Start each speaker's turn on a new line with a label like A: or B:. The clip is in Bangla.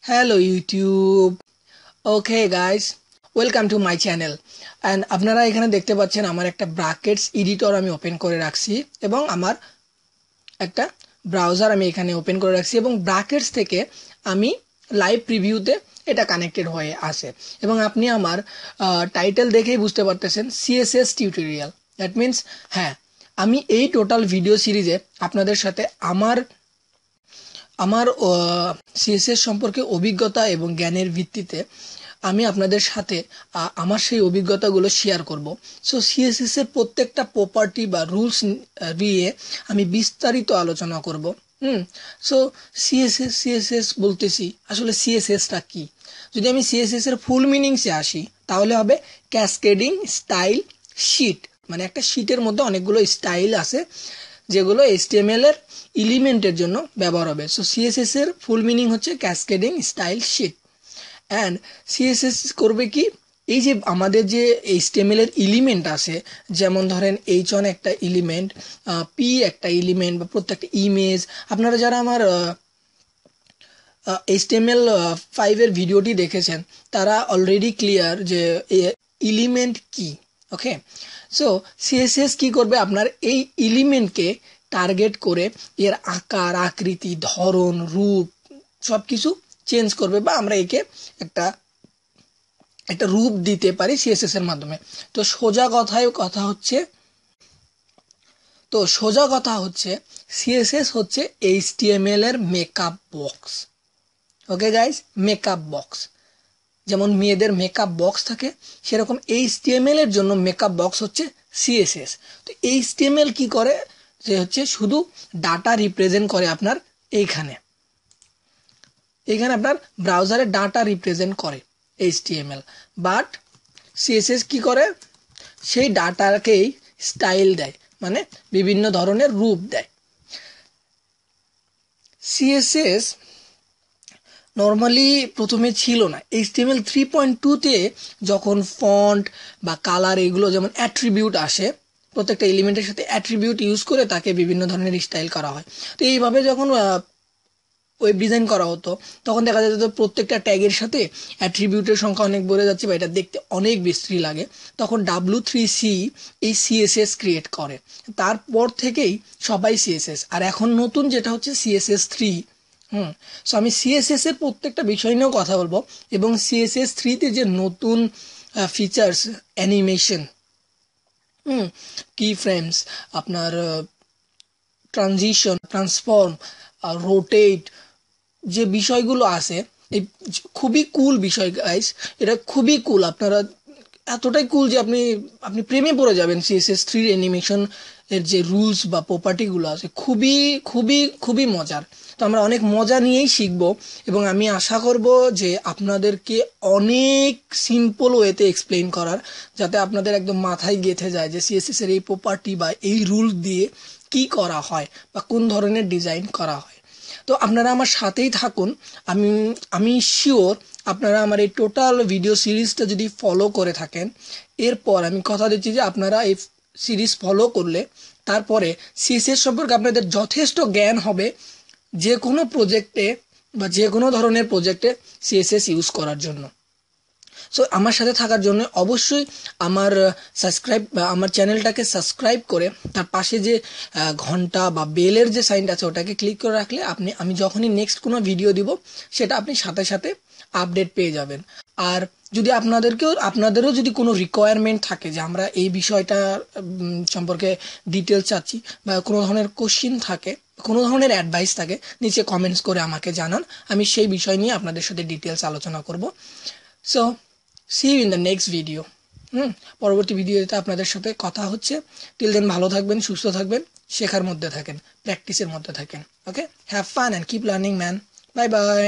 A: Hello YouTube. Okay guys, welcome to my channel. And আপনারা এখানে দেখতে পাচ্ছেন আমার একটা ব্র্যাকেটস এডিটর আমি ওপেন করে রাখছি এবং আমার একটা ব্রাউজার আমি এখানে ওপেন করে রাখছি এবং ব্র্যাকেটস থেকে আমি লাইভ প্রিভিউতে এটা কানেক্টেড হয়ে আছে এবং আপনি আমার টাইটেল দেখেই বুঝতে পারতেছেন CSS টিউটোরিয়াল। দ্যাট মিন্স হ্যাঁ, আমি এই টোটাল ভিডিও সিরিজে আপনাদের সাথে আমার সিএসএস সম্পর্কে অভিজ্ঞতা এবং জ্ঞানের ভিত্তিতে আমি আপনাদের সাথে আমার সেই অভিজ্ঞতাগুলো শেয়ার করব। সো সিএসএস এর প্রত্যেকটা প্রপার্টি বা রুলস নিয়ে আমি বিস্তারিত আলোচনা করব। সো সিএসএস বলতেছি, আসলে সিএসএসটা কি? যদি আমি সিএসএস এর ফুল মিনিংসে আসি তাহলে হবে ক্যাসকেডিং স্টাইল শিট। মানে একটা শিটের মধ্যে অনেকগুলো স্টাইল আছে যেগুলো HTML এর এলিমেন্টের জন্য ব্যবহার হবে। সো সিএসএস এর ফুল মিনিং হচ্ছে cascading style sheet. And CSS করবে কি, এই যে আমাদের যে HTML এর এলিমেন্ট আছে, যেমন ধরেন H1 একটা এলিমেন্ট, P একটা এলিমেন্ট, বা প্রত্যেকটা ইমেজ। আপনারা যারা আমার HTML5 এর ভিডিওটি দেখেছেন তারা অলরেডি ক্লিয়ার যে এলিমেন্ট কি। ওকে, সো সিএসএস কি করবে, আপনার এই এলিমেন্টকে টার্গেট করে এর আকার, আকৃতি, ধরন, রূপ সব কিছু চেঞ্জ করবে, বা আমরা একে একটা রূপ দিতে পারি সিএসএস এর মাধ্যমে। তো সোজা কথা হচ্ছে সিএসএস হচ্ছে HTML এর makeup box. Okay guys, makeup box. যেমন মেয়েদের মেকআপ বক্স থাকে, সেরকম HTML এর জন্য মেকআপ বক্স হচ্ছে সিএসএস। তো HTML কি করে, যে হচ্ছে শুধু ডাটা রিপ্রেজেন্ট করে আপনার এইখানে আপনার ব্রাউজারে ডাটা রিপ্রেজেন্ট করে HTML, বাট সিএসএস কি করে, সেই ডাটাকেই স্টাইল দেয়, মানে বিভিন্ন ধরনের রূপ দেয়। সিএসএস নর্মালি প্রথমে ছিল না। HTML 3.2-তে যখন ফন্ট বা কালার এগুলো যেমন অ্যাট্রিবিউট আসে, প্রত্যেকটা এলিমেন্টের সাথে অ্যাট্রিবিউট ইউজ করে তাকে বিভিন্ন ধরনের স্টাইল করা হয়। তো এইভাবে যখন ওয়েব ডিজাইন করা হতো তখন দেখা যেত প্রত্যেকটা ট্যাগের সাথে অ্যাট্রিবিউটের সংখ্যা অনেক বেড়ে যাচ্ছে বা এটা দেখতে অনেক বিশ্রী লাগে। তখন W3C এই CSS ক্রিয়েট করে, তারপর থেকেই সবাই CSS। আর এখন নতুন যেটা হচ্ছে CSS3। সো আমি সিএসএস এর প্রত্যেকটা বিষয় নিয়েও কথা বলবো এবং CSS3-তে যে নতুন ফিচার্স, অ্যানিমেশন, কি ফ্রেমস, আপনার ট্রানজিশন, ট্রান্সফর্ম, রোটেট, যে বিষয়গুলো আছে, এই খুবই কুল বিষয় গাইস। এটা খুবই কুল, আপনারা এতটাই কুল যে আপনি প্রেমে পড়ে যাবেন। CSS3 অ্যানিমেশন এর যে রুলস বা প্রপার্টিগুলো আছে খুবই খুবই খুবই মজার। তো আমরা অনেক মজা নিয়েই শিখব এবং আমি আশা করব যে আপনাদেরকে অনেক সিম্পল ওয়েতে এক্সপ্লেইন করার, যাতে আপনাদের একদম মাথায় গেঁথে যায় যে সিএসএস এর এই প্রপার্টি বা এই রুল দিয়ে কি করা হয় বা কোন ধরনের ডিজাইন করা হয়। তো আপনারা আমার সাথেই থাকুন। আমি শিওর আপনারা আমার এই টোটাল ভিডিও সিরিজটা যদি ফলো করে থাকেন, এরপর আমি কথা দিচ্ছি যে আপনারা এই সিরিজ ফলো করলে তারপরে সিএসএস সম্পর্কে আপনাদের যথেষ্ট জ্ঞান হবে যে কোনো প্রজেক্টে বা যে কোনো ধরনের প্রজেক্টে সিএসএস ইউজ করার জন্য। সো আমার সাথে থাকার জন্য অবশ্যই আমার চ্যানেলটাকে সাবস্ক্রাইব করে তার পাশে যে ঘন্টা বা বেলের যে সাইনটা আছে ওটাকে ক্লিক করে রাখলে আমি যখনই নেক্সট কোনো ভিডিও দিব সেটা আপনি সাথে সাথে আপডেট পেয়ে যাবেন। আর যদি আপনাদেরও যদি কোনো রিকোয়ারমেন্ট থাকে যে আমরা এই বিষয়টা সম্পর্কে ডিটেলস চাচ্ছি, বা কোনো ধরনের কোশ্চিন থাকে, কোনো ধরনের অ্যাডভাইস থাকে, নিচে কমেন্টস করে আমাকে জানান। আমি সেই বিষয় নিয়ে আপনাদের সাথে ডিটেলস আলোচনা করব। So see you in the next video. পরবর্তী ভিডিওতে আপনাদের সাথে কথা হচ্ছে। টিল দেন ভালো থাকবেন, সুস্থ থাকবেন, শেখার মধ্যে থাকেন, প্র্যাকটিসের মধ্যে থাকেন। Okay, have fun and keep learning man. Bye by.